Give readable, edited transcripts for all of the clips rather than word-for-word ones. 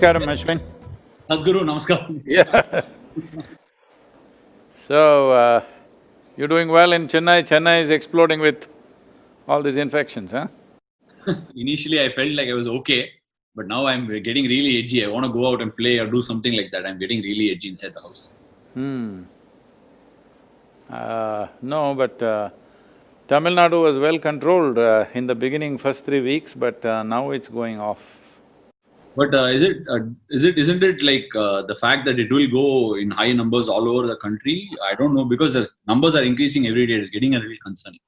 Namaskaram, Ashwin. Sadhguru, namaskar. Yeah. So, you're doing well in Chennai. Chennai is exploding with all these infections, huh? Initially, I felt like I was okay, but now I'm getting really edgy. I want to go out and play or do something like that. I'm getting really edgy inside the house. No, but Tamil Nadu was well controlled in the beginning, first 3 weeks, but now it's going off. But isn't it like the fact that it will go in high numbers all over the country? I don't know, because the numbers are increasing every day. It's getting a little concerning.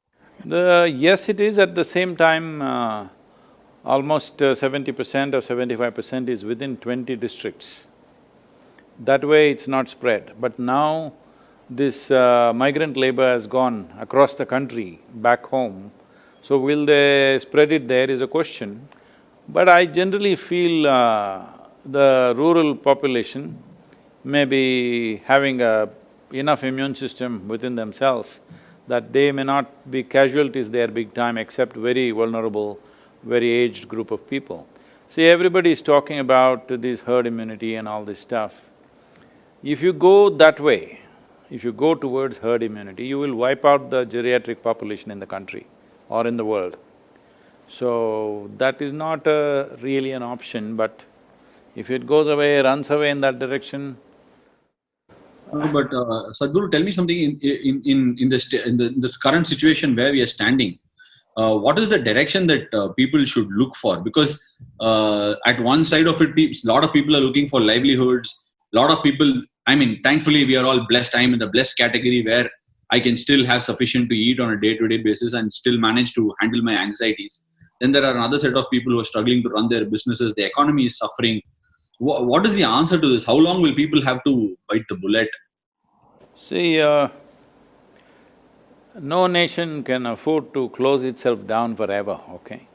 Yes, it is. At the same time, almost 70% or 75% is within 20 districts. That way it's not spread. But now this migrant labor has gone across the country, back home. So will they spread it there is a question. But I generally feel the rural population may be having enough immune system within themselves that they may not be casualties there big time except very vulnerable, very aged group of people. See, everybody is talking about this herd immunity and all this stuff. If you go that way, if you go towards herd immunity, you will wipe out the geriatric population in the country or in the world. So, that is not really an option, but if it goes away, runs away in that direction… But Sadhguru, tell me something in this current situation where we are standing. What is the direction that people should look for? Because at one side of it, a lot of people are looking for livelihoods. A lot of people, I mean, thankfully we are all blessed. I'm in the blessed category where I can still have sufficient to eat on a day-to-day basis and still manage to handle my anxieties. Then there are another set of people who are struggling to run their businesses. The economy is suffering. What is the answer to this? How long will people have to bite the bullet? See, no nation can afford to close itself down forever, okay?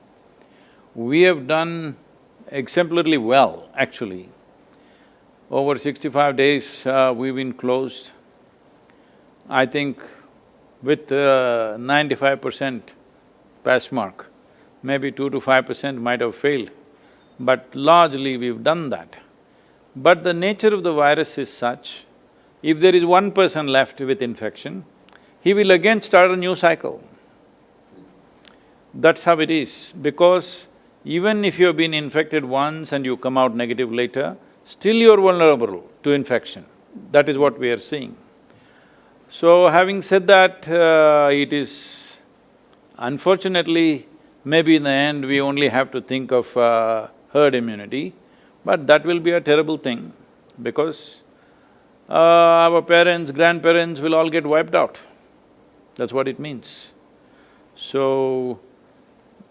We have done exemplarily well, actually. Over 65 days, we've been closed. I think with 95% pass mark, maybe 2 to 5% might have failed, but largely we've done that. But the nature of the virus is such, if there is one person left with infection, he will again start a new cycle. That's how it is, because even if you have been infected once and you come out negative later, still you're vulnerable to infection. That is what we are seeing. So having said that, it is… unfortunately, maybe in the end we only have to think of herd immunity, but that will be a terrible thing because our parents, grandparents will all get wiped out. That's what it means. So,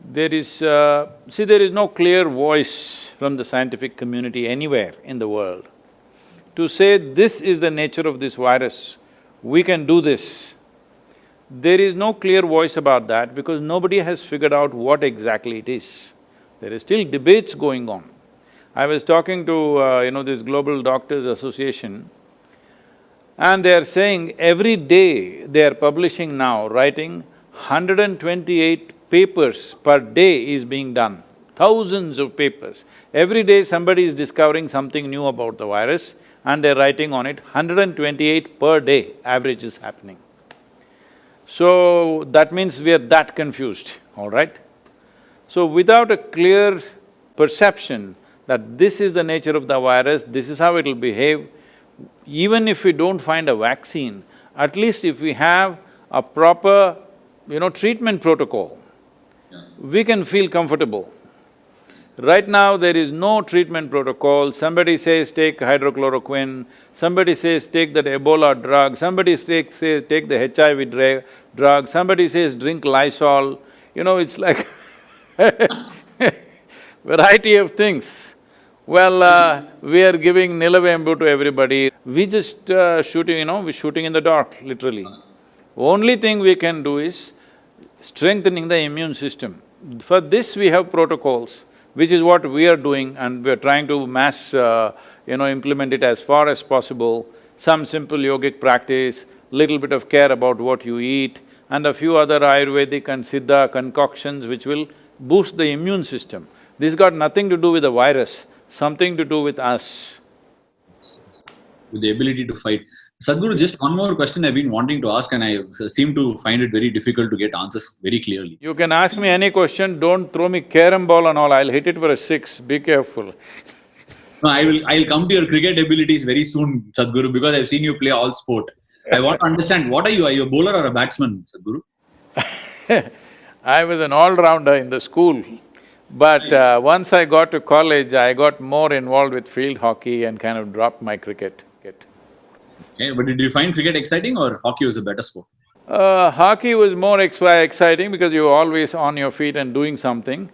there is… see, there is no clear voice from the scientific community anywhere in the world to say this is the nature of this virus, we can do this. There is no clear voice about that because nobody has figured out what exactly it is. There is still debates going on. I was talking to, this Global Doctors Association, and they are saying every day they are publishing now, writing 128 papers per day is being done, thousands of papers. Every day somebody is discovering something new about the virus and they're writing on it, 128 per day average is happening. So, that means we are that confused, all right? So, without a clear perception that this is the nature of the virus, this is how it'll behave, even if we don't find a vaccine, at least if we have a proper, treatment protocol, we can feel comfortable. Right now, there is no treatment protocol. Somebody says take hydrochloroquine, somebody says take that Ebola drug, somebody says take the HIV drug, somebody says drink Lysol. It's like variety of things. Well, we are giving Nilavembu to everybody. We just shooting, we're shooting in the dark, literally. Only thing we can do is strengthening the immune system. For this we have protocols, which is what we are doing, and we are trying to mass, implement it as far as possible. Some simple yogic practice, little bit of care about what you eat, and a few other Ayurvedic and Siddha concoctions which will boost the immune system. This got nothing to do with the virus. something to do with us. With the ability to fight. Sadhguru, just one more question I've been wanting to ask, and I seem to find it very difficult to get answers very clearly. You can ask me any question, don't throw me carom ball and all, I'll hit it for a 6, be careful. No, I'll come to your cricket abilities very soon, Sadhguru, because I've seen you play all sport. I want to understand, what are you? Are you a bowler or a batsman, Sadhguru? I was an all-rounder in the school, but once I got to college, I got more involved with field hockey and kind of dropped my cricket. Okay, but did you find cricket exciting or hockey was a better sport? Hockey was more exciting because you were always on your feet and doing something.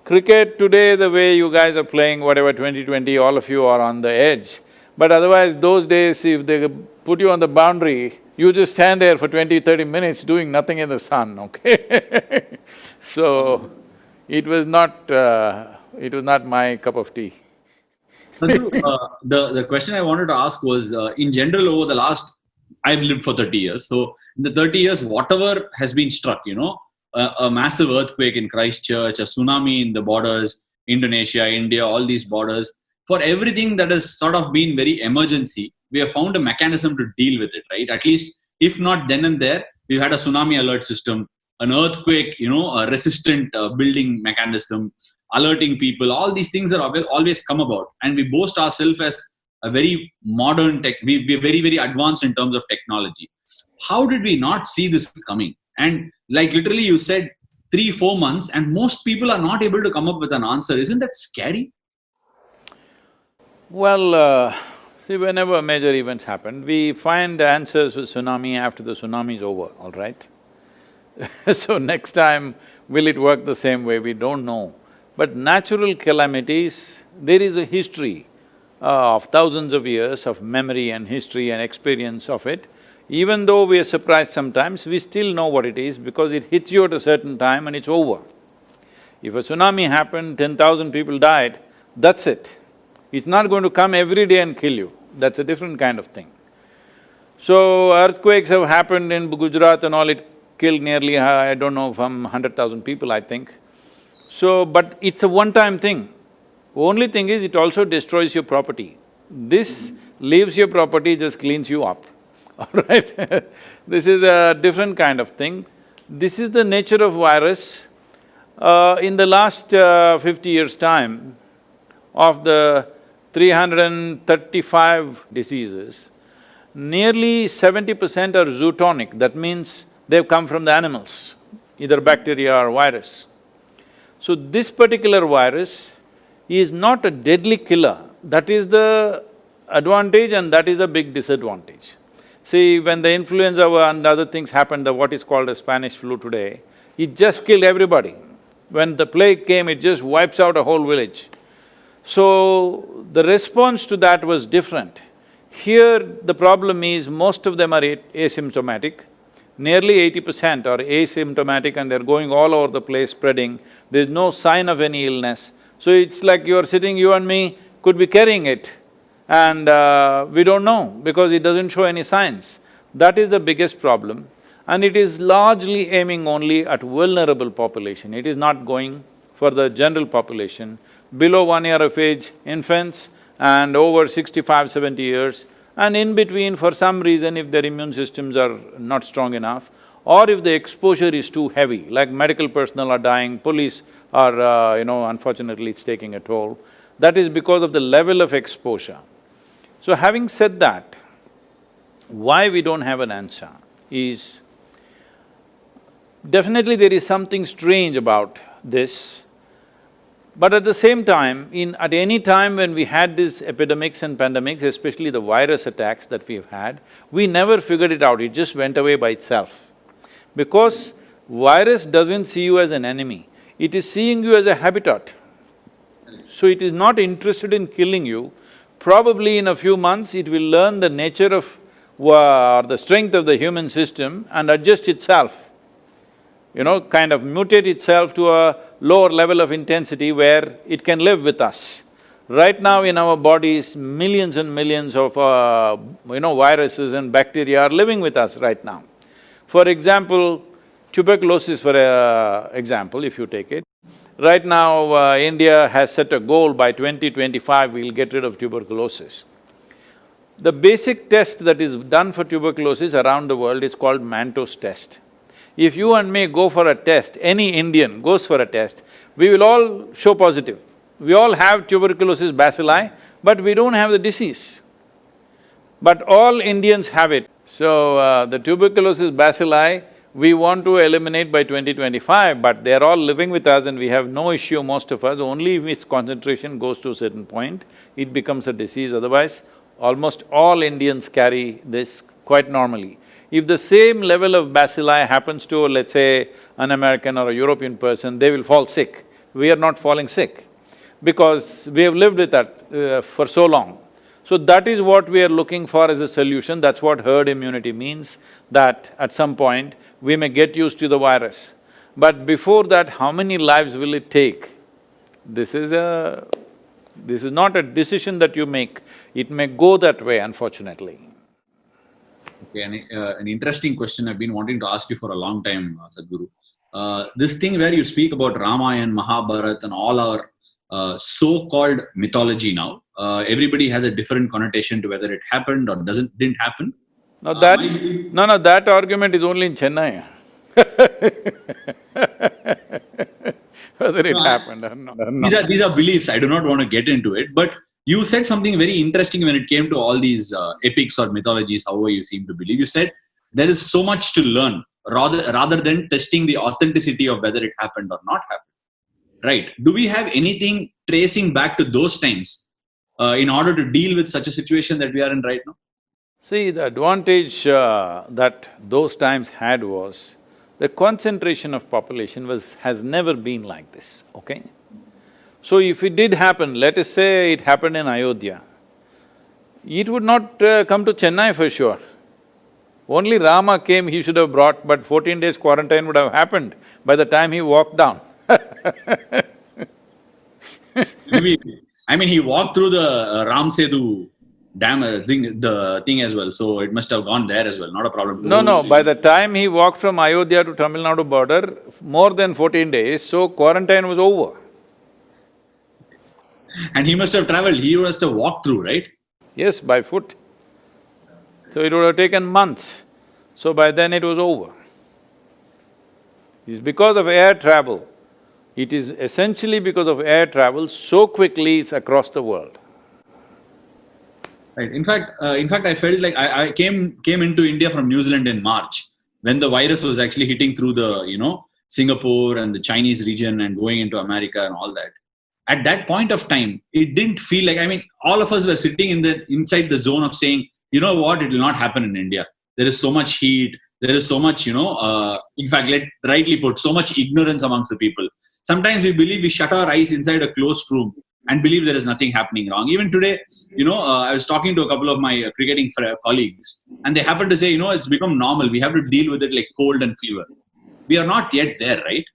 Cricket today, the way you guys are playing, whatever 2020, all of you are on the edge. But otherwise, those days, if they put you on the boundary, you just stand there for 20–30 minutes doing nothing in the sun, okay? So, it was not my cup of tea. Sadhguru, the question I wanted to ask was, in general, over the last… I've lived for 30 years, so in the 30 years, whatever has been struck, a massive earthquake in Christchurch, a tsunami in the borders, Indonesia, India, all these borders, for everything that has sort of been very emergency, we have found a mechanism to deal with it, right? At least, if not then and there, we've had a tsunami alert system, an earthquake, a resistant building mechanism, alerting people. All these things are always come about, and we boast ourselves as a very modern tech. We're very, very advanced in terms of technology. How did we not see this coming? And like literally you said, 3–4 months, and most people are not able to come up with an answer. Isn't that scary? Well, see, whenever major events happen, we find answers with tsunami after the tsunami is over, all right? So next time, will it work the same way? We don't know. But natural calamities, there is a history of thousands of years of memory and history and experience of it. Even though we are surprised sometimes, we still know what it is because it hits you at a certain time and it's over. If a tsunami happened, 10,000 people died, that's it. It's not going to come every day and kill you, that's a different kind of thing. So, earthquakes have happened in Gujarat and all, it killed nearly, I don't know, from 100,000 people, I think. So, but it's a one-time thing. Only thing is, it also destroys your property. This leaves your property, just cleans you up, all right? This is a different kind of thing. This is the nature of virus. In the last 50 years' time, of the 335 diseases, nearly 70% are zootonic. That means they've come from the animals, either bacteria or virus. So this particular virus is not a deadly killer. That is the advantage and that is a big disadvantage. See, when the influenza and other things happened, what is called the Spanish flu today, it just killed everybody. When the plague came, it just wipes out a whole village. So, the response to that was different. Here, the problem is most of them are asymptomatic. Nearly 80% are asymptomatic and they're going all over the place spreading. There's no sign of any illness. So it's like you're sitting, you and me could be carrying it and we don't know because it doesn't show any signs. That is the biggest problem, and it is largely aiming only at vulnerable population. It is not going for the general population. Below 1 year of age, infants, and over 65, 70 years, and in between, for some reason, if their immune systems are not strong enough, or if the exposure is too heavy, like medical personnel are dying, police are, unfortunately it's taking a toll, that is because of the level of exposure. So having said that, why we don't have an answer is, definitely there is something strange about this, but at the same time, at any time when we had these epidemics and pandemics, especially the virus attacks that we've had, we never figured it out, it just went away by itself. Because virus doesn't see you as an enemy, it is seeing you as a habitat. So it is not interested in killing you. Probably in a few months, it will learn the nature of or the strength of the human system and adjust itself, kind of mutate itself to a lower level of intensity where it can live with us. Right now in our bodies, millions and millions of, viruses and bacteria are living with us right now. For example, tuberculosis for example, if you take it, Right now, India has set a goal by 2025, we'll get rid of tuberculosis. The basic test that is done for tuberculosis around the world is called Manto's test. If you and me go for a test, any Indian goes for a test, we will all show positive. We all have tuberculosis bacilli, but we don't have the disease. But all Indians have it. So, the tuberculosis bacilli, we want to eliminate by 2025, but they're all living with us and we have no issue, most of us. Only if its concentration goes to a certain point, it becomes a disease. Otherwise, almost all Indians carry this quite normally. If the same level of bacilli happens to, let's say, an American or a European person, they will fall sick. We are not falling sick because we have lived with that for so long. So that is what we are looking for as a solution, that's what herd immunity means, that at some point we may get used to the virus. But before that, how many lives will it take? This is not a decision that you make, it may go that way, unfortunately. Okay, an interesting question I've been wanting to ask you for a long time, Sadhguru. This thing where you speak about Ramayana, Mahabharata and all our so-called mythology now, everybody has a different connotation to whether it happened or didn't happen. Now that argument is only in Chennai. Whether it happened or not. These are beliefs, I do not want to get into it, but you said something very interesting when it came to all these epics or mythologies, however you seem to believe. You said there is so much to learn rather than testing the authenticity of whether it happened or not happened. Right. Do we have anything tracing back to those times in order to deal with such a situation that we are in right now? See, the advantage that those times had was the concentration of population has never been like this, okay? So if it did happen, let us say it happened in Ayodhya, it would not come to Chennai for sure. Only Rama came, he should have brought, but 14 days quarantine would have happened by the time he walked down. I mean, he walked through the Ram Setu dam the thing as well, so it must have gone there as well, not a problem. No, by the time he walked from Ayodhya to Tamil Nadu border, more than 14 days, so quarantine was over. And he must have traveled, he must have walked through, right? Yes, by foot. So it would have taken months, so by then it was over. It's because of air travel. It is essentially because of air travel, so quickly it's across the world. Right. In fact, I felt like I came into India from New Zealand in March when the virus was actually hitting through the Singapore and the Chinese region and going into America and all that. At that point of time, it didn't feel like, I mean, all of us were sitting inside the zone of saying, you know what, it will not happen in India. There is so much heat, there is so much, in fact, rightly put, so much ignorance amongst the people. Sometimes we believe we shut our eyes inside a closed room and believe there is nothing happening wrong. Even today, I was talking to a couple of my cricketing colleagues and they happen to say, it's become normal. We have to deal with it like cold and fever. We are not yet there, right?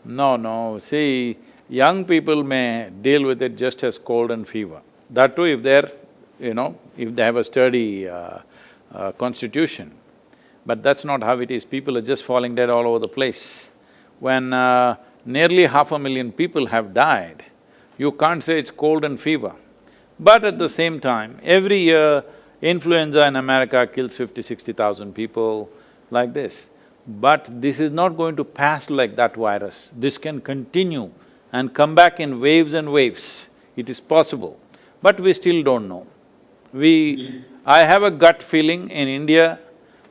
No. See, young people may deal with it just as cold and fever. That too if they're, if they have a sturdy constitution. But that's not how it is. People are just falling dead all over the place. When nearly 500,000 people have died, you can't say it's cold and fever. But at the same time, every year, influenza in America kills 50,000–60,000 people, like this. But this is not going to pass like that virus. This can continue and come back in waves and waves. It is possible, but we still don't know. I have a gut feeling in India,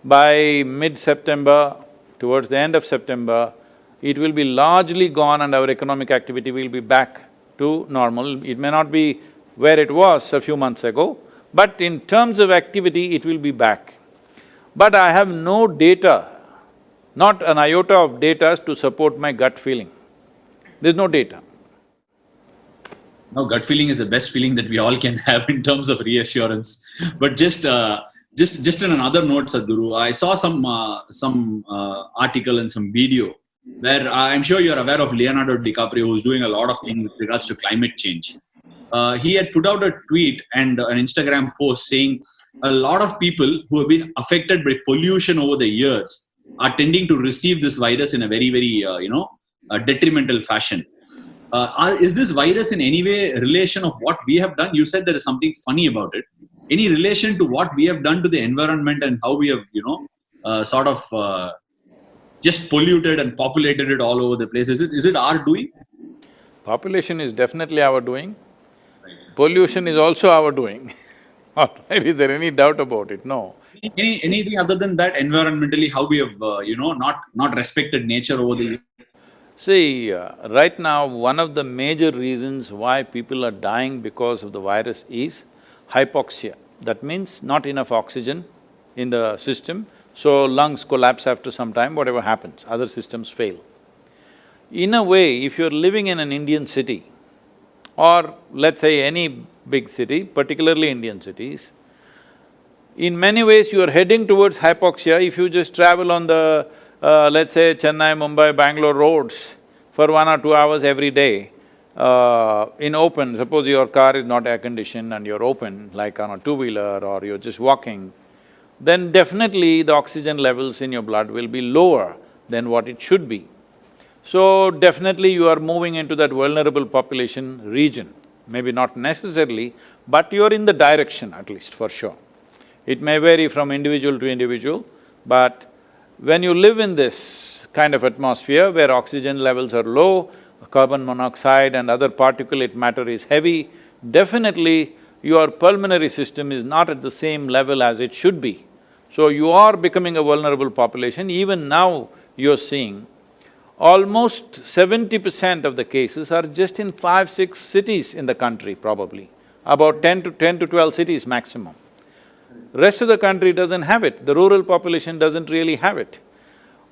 by mid-September, towards the end of September, it will be largely gone and our economic activity will be back to normal. It may not be where it was a few months ago, but in terms of activity, it will be back. But I have no data, not an iota of data to support my gut feeling. There's no data. Now, gut feeling is the best feeling that we all can have in terms of reassurance. But just on another note, Sadhguru, I saw some article and some video where I'm sure you're aware of Leonardo DiCaprio, who's doing a lot of things with regards to climate change. He had put out a tweet and an Instagram post saying a lot of people who have been affected by pollution over the years are tending to receive this virus in a very, very, detrimental fashion. is this virus in any way relation of what we have done? You said there is something funny about it. Any relation to what we have done to the environment and how we have, just polluted and populated it all over the place? Is it our doing? Population is definitely our doing. Pollution is also our doing. All right, is there any doubt about it? No. Anything other than that environmentally, how we have, not respected nature over the years? See, right now, one of the major reasons why people are dying because of the virus is hypoxia. That means not enough oxygen in the system, so lungs collapse after some time, whatever happens, other systems fail. In a way, if you're living in an Indian city, or let's say any big city, particularly Indian cities, in many ways you are heading towards hypoxia if you just travel on the let's say Chennai, Mumbai, Bangalore roads for 1 or 2 hours every day, in open, suppose your car is not air-conditioned and you're open, like on a two-wheeler or you're just walking, then definitely the oxygen levels in your blood will be lower than what it should be. So definitely you are moving into that vulnerable population region, maybe not necessarily, but you're in the direction at least, for sure. It may vary from individual to individual, but when you live in this kind of atmosphere where oxygen levels are low, carbon monoxide and other particulate matter is heavy, definitely your pulmonary system is not at the same level as it should be. So you are becoming a vulnerable population. Even now you're seeing almost 70% of the cases are just in 5-6 cities in the country probably, about 10 to 12 cities maximum. Rest of the country doesn't have it, the rural population doesn't really have it.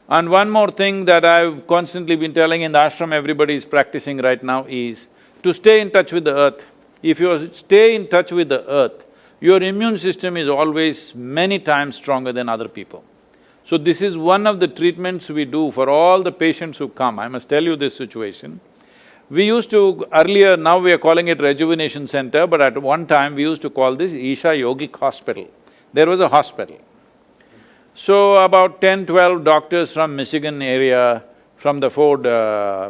And one more thing that I've constantly been telling in the ashram, everybody is practicing right now is to stay in touch with the earth. If you stay in touch with the earth, your immune system is always many times stronger than other people. So this is one of the treatments we do for all the patients who come. I must tell you this situation. We used to… earlier, now we are calling it Rejuvenation Center, but at one time we used to call this Isha Yogic Hospital. There was a hospital. So about 10-12 doctors from Michigan area, from the Ford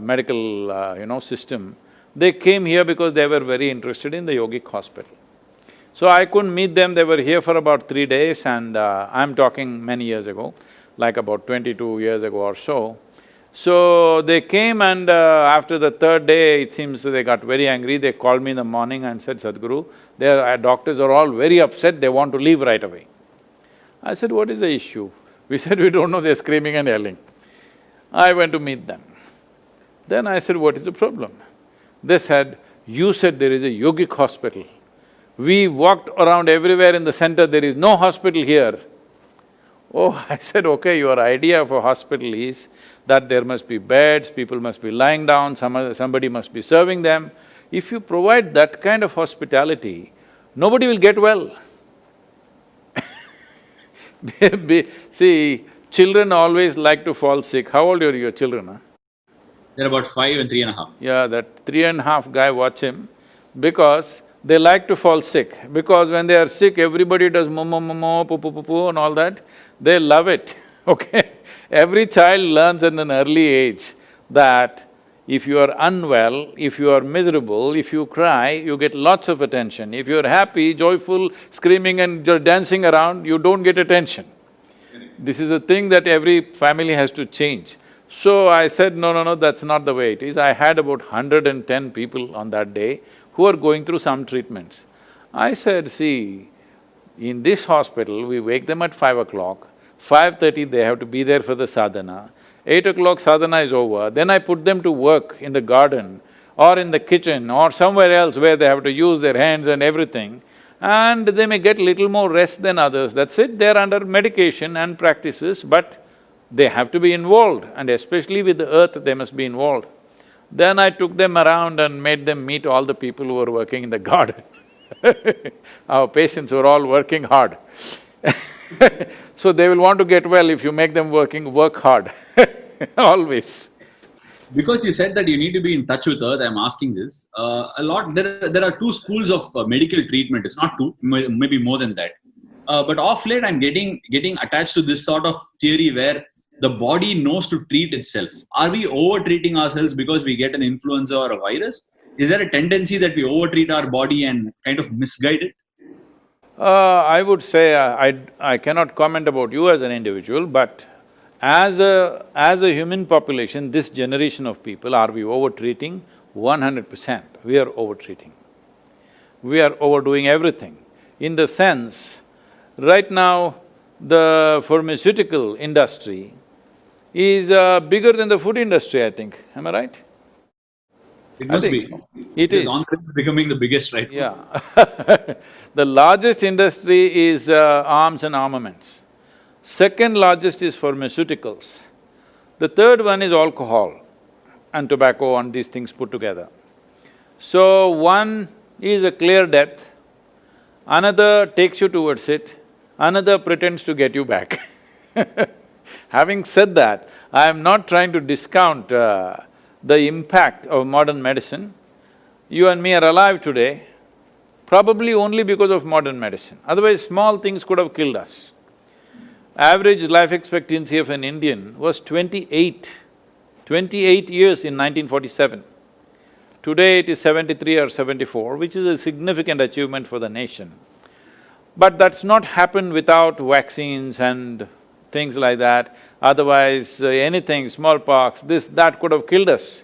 medical system, they came here because they were very interested in the yogic hospital. So I couldn't meet them, they were here for about 3 days and I'm talking many years ago, like about 22 years ago or so. So they came and after the third day, it seems they got very angry, they called me in the morning and said, Sadhguru, their doctors are all very upset, they want to leave right away. I said, what is the issue? We said, we don't know, they're screaming and yelling. I went to meet them. Then I said, what is the problem? They said, you said there is a yogic hospital. We walked around everywhere in the center, there is no hospital here. Oh, I said, okay, your idea of a hospital is that there must be beds, people must be lying down, somebody must be serving them. If you provide that kind of hospitality, nobody will get well. See, children always like to fall sick. How old are your children, huh? They're about 5 and 3.5. Yeah, that 3.5 guy, watch him, because they like to fall sick. Because when they are sick, everybody does mo, poo, poo, poo, poo and all that. They love it, okay? Every child learns at an early age that if you are unwell, if you are miserable, if you cry, you get lots of attention. If you're happy, joyful, screaming and you're dancing around, you don't get attention. This is a thing that every family has to change. So I said, no, that's not the way it is. I had about 110 people on that day who are going through some treatments. I said, see, in this hospital, we wake them at 5 o'clock, 5:30 they have to be there for the sadhana, 8 o'clock sadhana is over, then I put them to work in the garden or in the kitchen or somewhere else where they have to use their hands and everything, and they may get little more rest than others, that's it, they're under medication and practices, but they have to be involved, and especially with the earth, they must be involved. Then I took them around and made them meet all the people who were working in the garden. Our patients were all working hard. So they will want to get well if you make them work hard, always. Because you said that you need to be in touch with earth, I'm asking this. There are two schools of medical treatment, it's not two, maybe more than that. But off late I'm getting attached to this sort of theory where the body knows to treat itself. Are we over treating ourselves because we get an influenza or a virus? Is there a tendency that we over treat our body and kind of misguide it? I would say I cannot comment about you as an individual, but as a human population, this generation of people, are we over-treating? 100%, we are over-treating. We are overdoing everything. In the sense, right now, the pharmaceutical industry is bigger than the food industry, I think. Am I right? It I must think be. it is. on becoming the biggest right now. Yeah. The largest industry is arms and armaments. Second largest is pharmaceuticals. The third one is alcohol and tobacco and these things put together. So one is a clear death, another takes you towards it, another pretends to get you back. Having said that, I am not trying to discount the impact of modern medicine. You and me are alive today, probably only because of modern medicine. Otherwise, small things could have killed us. Average life expectancy of an Indian was 28 years in 1947. Today it is 73 or 74, which is a significant achievement for the nation. But that's not happened without vaccines and things like that. Otherwise, anything, smallpox, this, that could have killed us.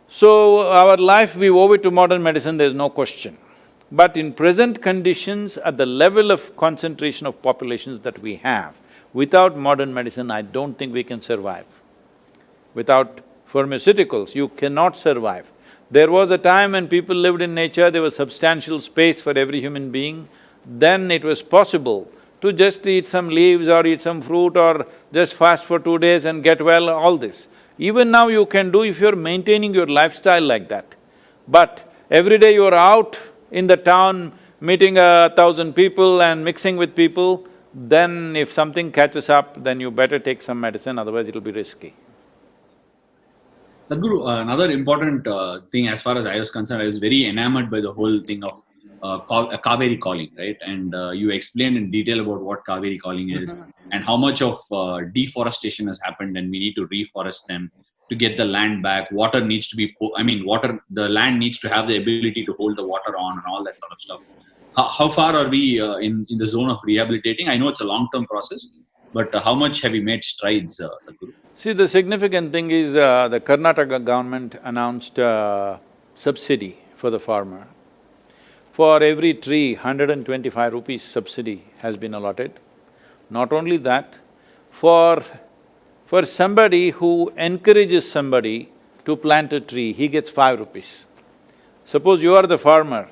So, our life, we owe it to modern medicine, there's no question. But in present conditions, at the level of concentration of populations that we have, without modern medicine, I don't think we can survive. Without pharmaceuticals, you cannot survive. There was a time when people lived in nature, there was substantial space for every human being. Then it was possible to just eat some leaves or eat some fruit or just fast for 2 days and get well, all this. Even now you can do if you're maintaining your lifestyle like that. But every day you're out in the town, meeting 1,000 people and mixing with people, then if something catches up, then you better take some medicine, otherwise it'll be risky. Sadhguru, another important thing as far as I was concerned, I was very enamored by the whole thing of Cauvery calling, right? And you explained in detail about what Cauvery calling is and how much of deforestation has happened, and we need to reforest them to get the land back. Water needs to be, the land needs to have the ability to hold the water on and all that sort of stuff. How far are we in the zone of rehabilitating? I know it's a long-term process, but how much have we made strides, Sadhguru? See, the significant thing is the Karnataka government announced subsidy for the farmer. For every tree, 125 rupees subsidy has been allotted. Not only that, for somebody who encourages somebody to plant a tree, he gets 5 rupees. Suppose you are the farmer,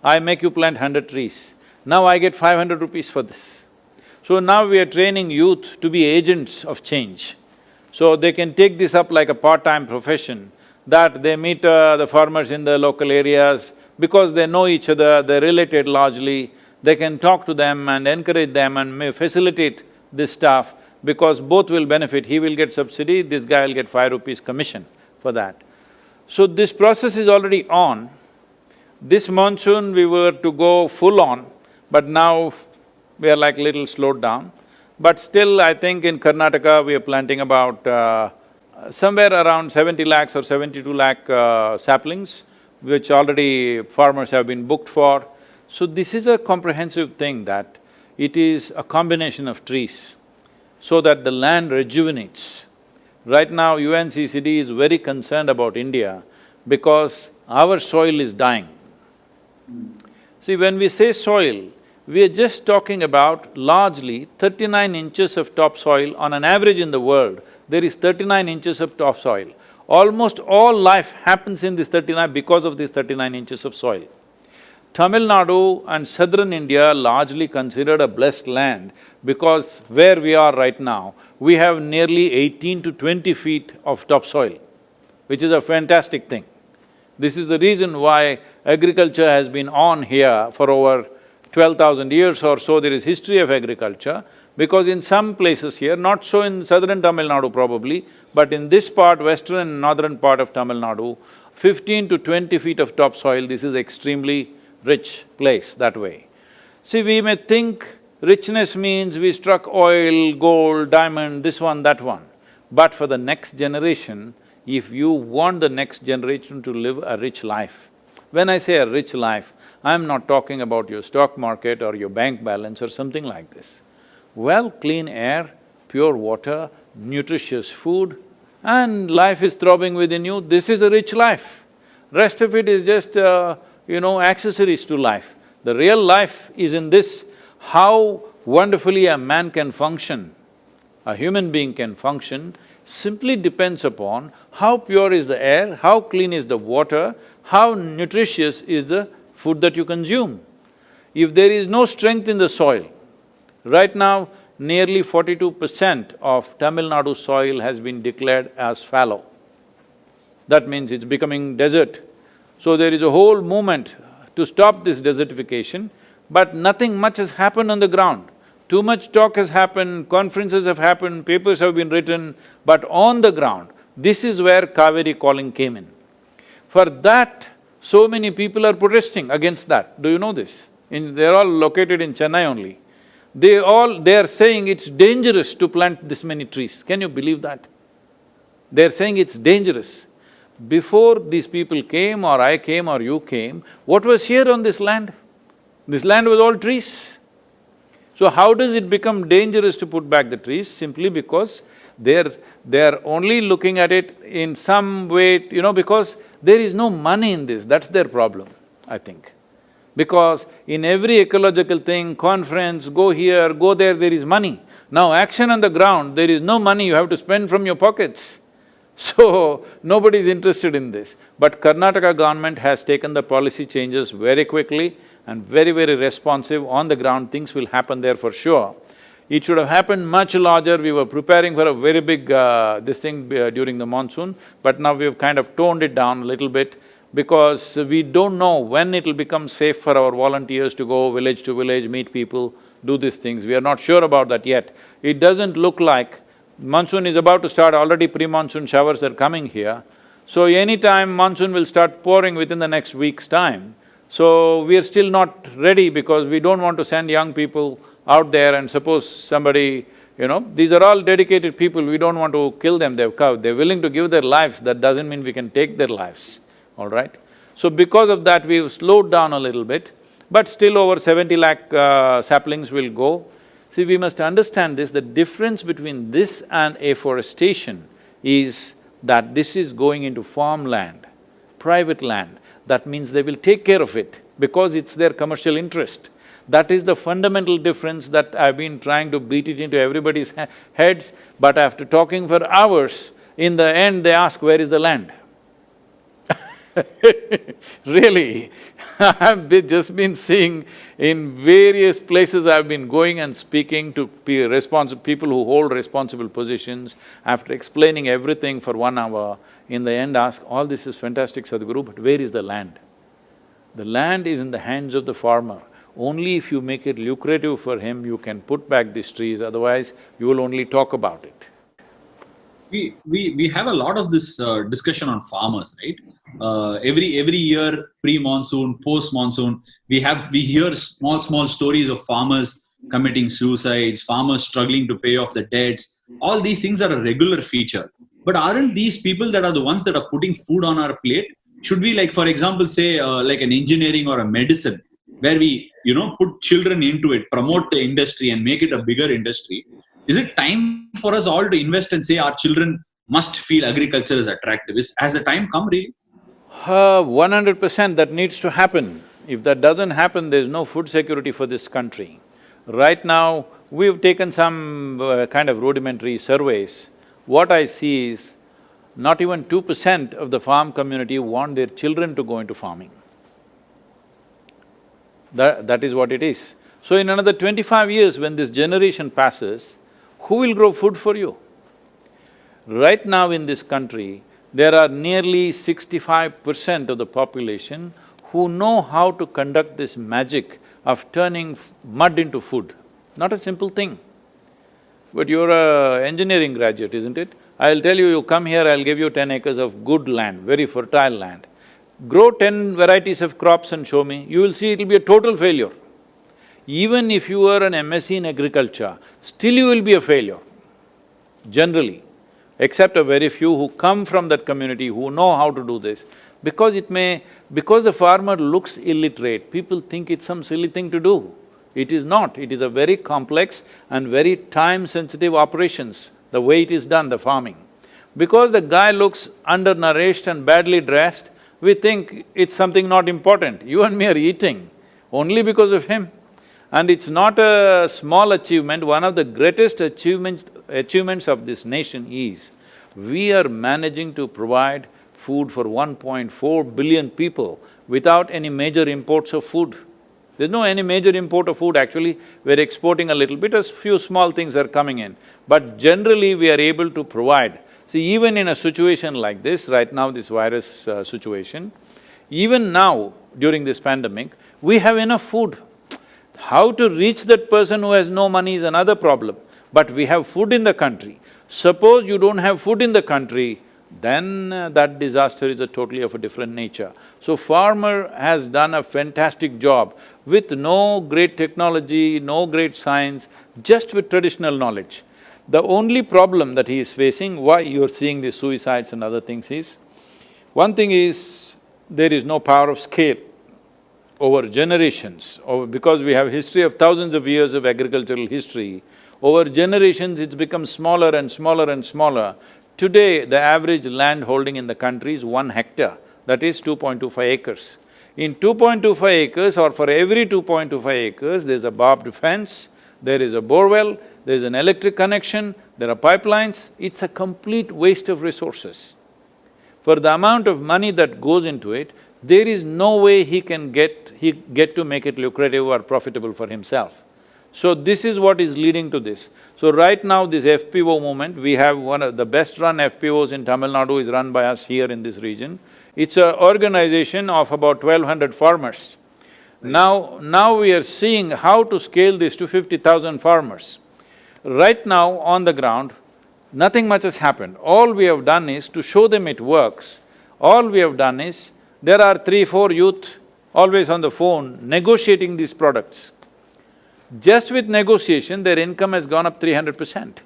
I make you plant 100 trees, now I get 500 rupees for this. So now we are training youth to be agents of change. So they can take this up like a part-time profession, that they meet the farmers in the local areas, because they know each other, they're related largely, they can talk to them and encourage them and may facilitate this stuff, because both will benefit. He will get subsidy, this guy will get 5 rupees commission for that. So this process is already on. This monsoon we were to go full on, but now we are like little slowed down. But still, I think in Karnataka we are planting about somewhere around 70 lakhs or 72 lakh saplings, which already farmers have been booked for. So this is a comprehensive thing, that it is a combination of trees so that the land rejuvenates. Right now UNCCD is very concerned about India because our soil is dying. See, when we say soil, we are just talking about largely 39 inches of topsoil. On an average in the world, there is 39 inches of topsoil. Almost all life happens in this 39 because of these 39 inches of soil. Tamil Nadu and southern India largely considered a blessed land because where we are right now, we have nearly 18 to 20 feet of topsoil, which is a fantastic thing. This is the reason why agriculture has been on here for over 12,000 years or so. There is history of agriculture, because in some places here, not so in southern Tamil Nadu probably, but in this part, western and northern part of Tamil Nadu, 15 to 20 feet of topsoil, this is extremely rich place that way. See, we may think Richness means we struck oil, gold, diamond, this one, that one. But for the next generation, if you want the next generation to live a rich life, when I say a rich life, I'm not talking about your stock market or your bank balance or something like this. Well, clean air, pure water, nutritious food, and life is throbbing within you, this is a rich life. Rest of it is just, accessories to life. The real life is in this, how wonderfully a man can function, a human being can function, simply depends upon how pure is the air, how clean is the water, how nutritious is the food that you consume. If there is no strength in the soil, right now nearly 42% of Tamil Nadu soil has been declared as fallow. That means it's becoming desert. So there is a whole movement to stop this desertification, but nothing much has happened on the ground. Too much talk has happened, conferences have happened, papers have been written, but on the ground, this is where Cauvery calling came in. For that, so many people are protesting against that. Do you know this? They're all located in Chennai only. They are saying it's dangerous to plant this many trees. Can you believe that? They're saying it's dangerous. Before these people came or I came or you came, what was here on this land? This land was all trees. So how does it become dangerous to put back the trees? Simply because they're only looking at it in some way, because there is no money in this, that's their problem, I think. Because in every ecological thing, conference, go here, go there, there is money. Now action on the ground, there is no money, you have to spend from your pockets. So, nobody is interested in this. But Karnataka government has taken the policy changes very quickly and very, very responsive. On the ground, things will happen there for sure. It should have happened much larger. We were preparing for a very big during the monsoon, but now we've kind of toned it down a little bit because we don't know when it'll become safe for our volunteers to go village to village, meet people, do these things. We are not sure about that yet. It doesn't look like… monsoon is about to start, already pre-monsoon showers are coming here. So anytime monsoon will start pouring within the next week's time. So we are still not ready because we don't want to send young people out there and suppose somebody, these are all dedicated people, we don't want to kill them, they're willing to give their lives, that doesn't mean we can take their lives, all right? So because of that, we've slowed down a little bit, but still over 70 lakh saplings will go. See, we must understand this, the difference between this and afforestation is that this is going into farmland, private land. That means they will take care of it because it's their commercial interest. That is the fundamental difference that I've been trying to beat it into everybody's heads, but after talking for hours, in the end they ask, where is the land? Really, I've just been seeing in various places I've been going and speaking to people who hold responsible positions, after explaining everything for 1 hour, in the end ask, all this is fantastic, Sadhguru, but where is the land? The land is in the hands of the farmer. Only if you make it lucrative for him, you can put back these trees, otherwise you will only talk about it. We have a lot of this discussion on farmers, right? Every year, pre-monsoon, post-monsoon, we hear small stories of farmers committing suicides, farmers struggling to pay off the debts. All these things are a regular feature. But aren't these people that are the ones that are putting food on our plate? Should we, like, for example, say like an engineering or a medicine, where we put children into it, promote the industry and make it a bigger industry? Is it time for us all to invest and say our children must feel agriculture is attractive? Has the time come really? 100% that needs to happen. If that doesn't happen, there's no food security for this country. Right now, we've taken some kind of rudimentary surveys. What I see is, not even 2% of the farm community want their children to go into farming. That is what it is. So in another 25 years, when this generation passes, who will grow food for you? Right now in this country, there are nearly 65% of the population who know how to conduct this magic of turning mud into food. Not a simple thing. But you're an engineering graduate, isn't it? I'll tell you, you come here, I'll give you 10 acres of good land, very fertile land. Grow 10 varieties of crops and show me, you will see it'll be a total failure. Even if you are an MSc in agriculture, still you will be a failure, generally, except a very few who come from that community, who know how to do this. Because the farmer looks illiterate, people think it's some silly thing to do. It is not, it is a very complex and very time-sensitive operations, the way it is done, the farming. Because the guy looks undernourished and badly dressed, we think it's something not important. You and me are eating only because of him. And it's not a small achievement, one of the greatest achievements of this nation is, we are managing to provide food for 1.4 billion people without any major imports of food. There's no any major import of food, actually, we're exporting a little bit, a few small things are coming in. But generally, we are able to provide. See, even in a situation like this, right now this virus situation, even now, during this pandemic, we have enough food. How to reach that person who has no money is another problem, but we have food in the country. Suppose you don't have food in the country, then that disaster is totally of a different nature. So farmer has done a fantastic job with no great technology, no great science, just with traditional knowledge. The only problem that he is facing, why you're seeing these suicides and other things is, one thing is, there is no power of scale over generations, because we have history of thousands of years of agricultural history, over generations it's become smaller and smaller and smaller. Today, the average land holding in the country is 1 hectare, that is 2.25 acres. In 2.25 acres, or for every 2.25 acres, there's a barbed fence, there is a borewell, there's an electric connection, there are pipelines, it's a complete waste of resources. For the amount of money that goes into it, there is no way he can get to make it lucrative or profitable for himself. So this is what is leading to this. So right now this FPO movement, we have one of the best run FPOs in Tamil Nadu is run by us here in this region. It's an organization of about 1,200 farmers. Now we are seeing how to scale this to 50,000 farmers. Right now on the ground, nothing much has happened. All we have done is to show them it works. All we have done is, there are 3-4 youth always on the phone negotiating these products. Just with negotiation, their income has gone up 300%.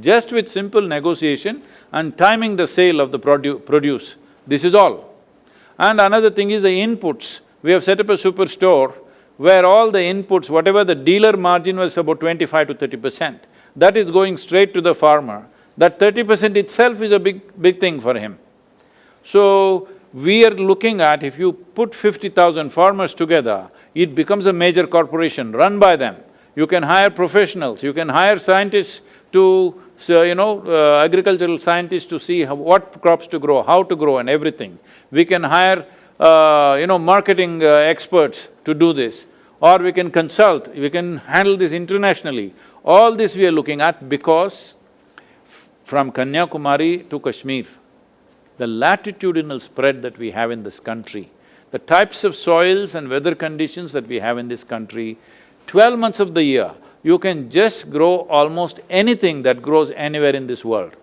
Just with simple negotiation and timing the sale of the produce, this is all. And another thing is the inputs. We have set up a superstore where all the inputs, whatever the dealer margin was about 25 to 30%, that is going straight to the farmer. That 30% itself is a big thing for him. So, we are looking at, if you put 50,000 farmers together, it becomes a major corporation run by them. You can hire professionals, you can hire scientists to, agricultural scientists to see what crops to grow, how to grow and everything. We can hire, marketing experts to do this, or we can consult, we can handle this internationally. All this we are looking at because from Kanyakumari to Kashmir, the latitudinal spread that we have in this country, the types of soils and weather conditions that we have in this country, 12 months of the year, you can just grow almost anything that grows anywhere in this world.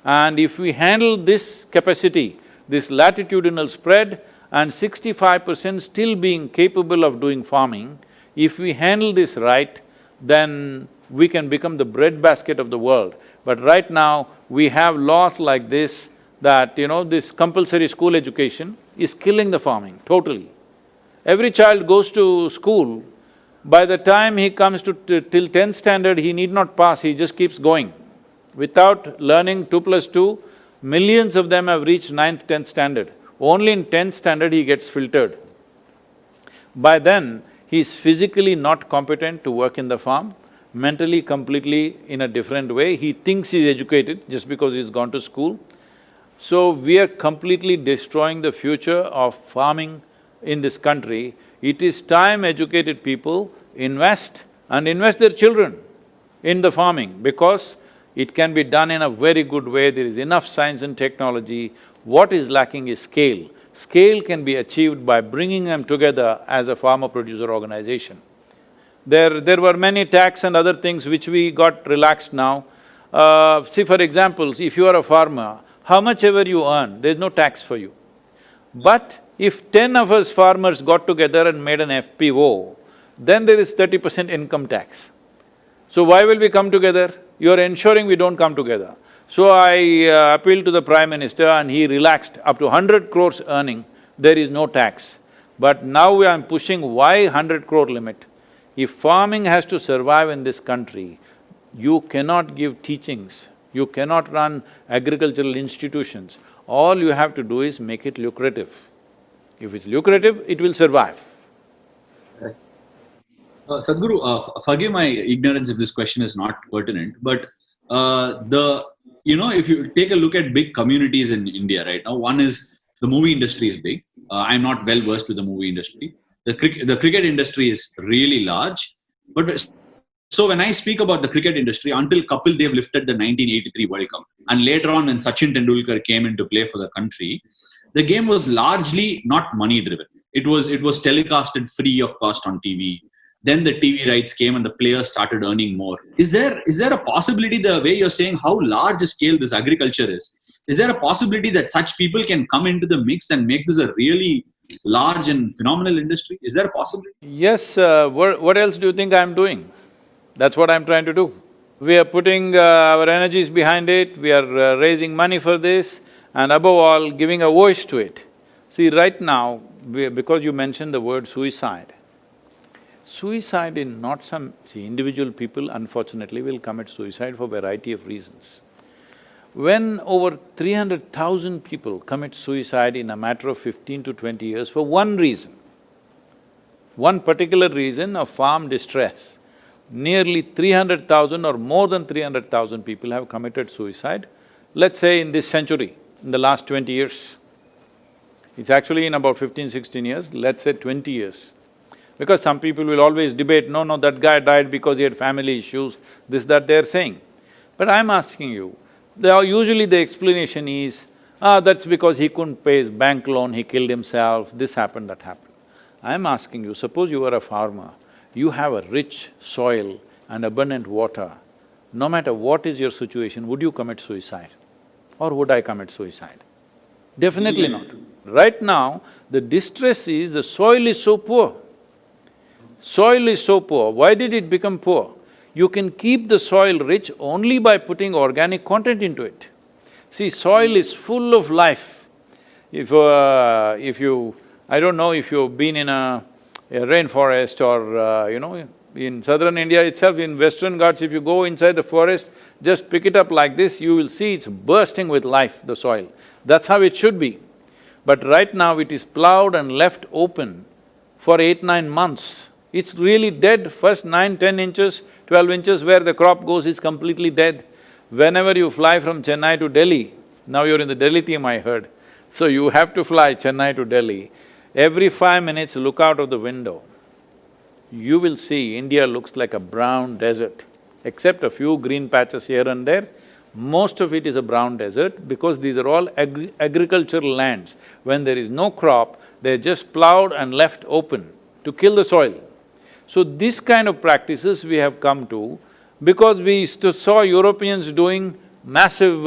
And if we handle this capacity, this latitudinal spread, and 65% still being capable of doing farming, if we handle this right, then we can become the breadbasket of the world. But right now, we have laws like this, that, this compulsory school education is killing the farming, totally. Every child goes to school, by the time he comes to till 10th standard, he need not pass, he just keeps going. Without learning 2+2, millions of them have reached 9th, 10th standard. Only in 10th standard he gets filtered. By then, he is physically not competent to work in the farm, mentally completely in a different way. He thinks he's educated just because he's gone to school. So, we are completely destroying the future of farming in this country. It is time educated people invest and invest their children in the farming, because it can be done in a very good way, there is enough science and technology. What is lacking is scale. Scale can be achieved by bringing them together as a farmer-producer organization. There were many tax and other things which we got relaxed now. See, for example, if you are a farmer, how much ever you earn, there's no tax for you. But if 10 of us farmers got together and made an FPO, then there is 30% income tax. So why will we come together? You're ensuring we don't come together. So I appealed to the Prime Minister and he relaxed up to 100 crores earning, there is no tax. But now I'm pushing why 100 crore limit? If farming has to survive in this country, you cannot give teachings, you cannot run agricultural institutions. All you have to do is make it lucrative. If it's lucrative, it will survive. Sadhguru, forgive my ignorance if this question is not pertinent, but if you take a look at big communities in India right now, one is the movie industry is big. I'm not well versed with the movie industry. The cricket industry is really large. But so when I speak about the cricket industry, until Kapil Dev lifted the 1983 World Cup, and later on when Sachin Tendulkar came into play for the country, the game was largely not money driven. It was telecasted free of cost on TV. Then the TV rights came and the players started earning more. Is there a possibility, the way you're saying how large a scale this agriculture is there a possibility that such people can come into the mix and make this a really large and phenomenal industry? Is there a possibility? Yes, what else do you think I'm doing? That's what I'm trying to do. We are putting our energies behind it, we are raising money for this, and above all, giving a voice to it. See, right now, because you mentioned the word suicide, suicide in not some… See, individual people unfortunately will commit suicide for a variety of reasons. When over 300,000 people commit suicide in a matter of 15 to 20 years for one reason, one particular reason of farm distress, nearly 300,000 or more than 300,000 people have committed suicide, let's say in this century, in the last 20 years. It's actually in about 15, 16 years, let's say 20 years. Because some people will always debate, no, that guy died because he had family issues, this, that they're saying. But I'm asking you, usually the explanation is, that's because he couldn't pay his bank loan, he killed himself, this happened, that happened. I'm asking you, suppose you are a farmer, you have a rich soil and abundant water, no matter what is your situation, would you commit suicide? Or would I commit suicide? Definitely not. Right now, the distress is the soil is so poor. Soil is so poor. Why did it become poor? You can keep the soil rich only by putting organic content into it. See, soil is full of life. If you… I don't know if you've been in a rainforest or, in southern India itself, in Western Ghats, if you go inside the forest, just pick it up like this, you will see it's bursting with life, the soil. That's how it should be. But right now it is plowed and left open for 8–9 months. It's really dead. First 9–10 inches, 12 inches where the crop goes is completely dead. Whenever you fly from Chennai to Delhi, now you're in the Delhi team, I heard, so you have to fly Chennai to Delhi, every 5 minutes look out of the window. You will see India looks like a brown desert, except a few green patches here and there. Most of it is a brown desert because these are all agricultural lands. When there is no crop, they're just plowed and left open to kill the soil. So this kind of practices we have come to because we saw Europeans doing massive,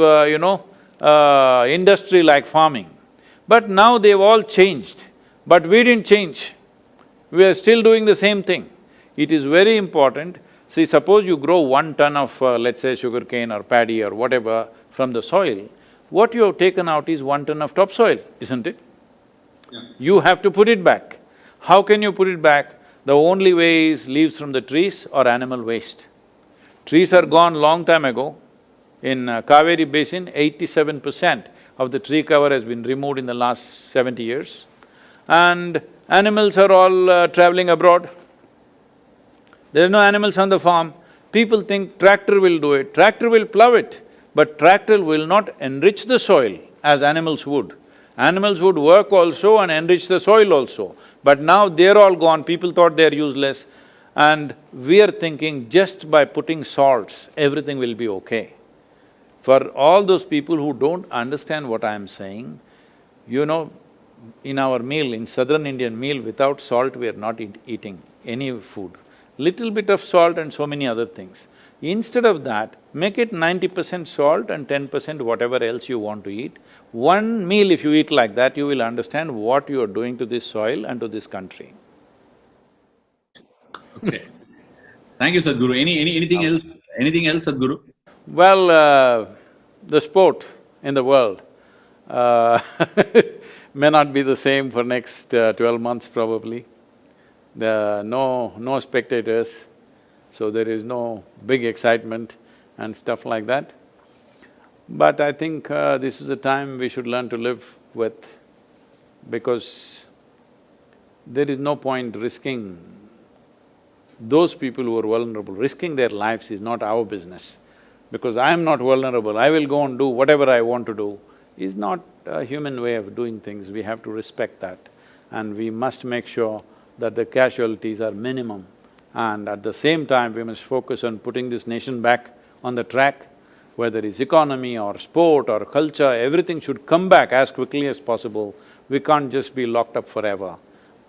industry like farming. But now they've all changed, but we didn't change. We are still doing the same thing. It is very important. See, suppose you grow 1 ton of, let's say, sugarcane or paddy or whatever from the soil, what you have taken out is 1 ton of topsoil, isn't it? Yeah. You have to put it back. How can you put it back? The only way is leaves from the trees or animal waste. Trees are gone long time ago. In Cauvery basin, 87% of the tree cover has been removed in the last 70 years. And animals are all traveling abroad. There are no animals on the farm. People think tractor will do it, tractor will plow it, but tractor will not enrich the soil as animals would. Animals would work also and enrich the soil also. But now they're all gone, people thought they're useless, and we are thinking just by putting salts, everything will be okay. For all those people who don't understand what I'm saying, in our meal, in southern Indian meal, without salt we are not eating any food. Little bit of salt and so many other things. Instead of that, make it 90% salt and 10% whatever else you want to eat. One meal if you eat like that, you will understand what you are doing to this soil and to this country. Okay. Thank you, Sadhguru. Anything else? Anything else, Sadhguru? Well, the sport in the world may not be the same for next 12 months probably. There are no spectators, so there is no big excitement and stuff like that. But I think this is a time we should learn to live with, because there is no point risking those people who are vulnerable. Risking their lives is not our business. Because I am not vulnerable, I will go and do whatever I want to do, is not a human way of doing things. We have to respect that. And we must make sure that the casualties are minimum. And at the same time, we must focus on putting this nation back on the track, whether it's economy or sport or culture, everything should come back as quickly as possible. We can't just be locked up forever,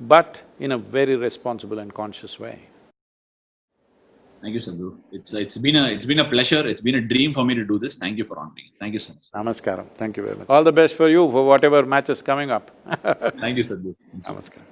but in a very responsible and conscious way. Thank you, Sadhguru. It's been a pleasure. It's been a dream for me to do this. Thank you for honoring. Thank you so much. Namaskaram, thank you very much. All the best for you for whatever match is coming up. Thank you, Sadhguru. Namaskaram.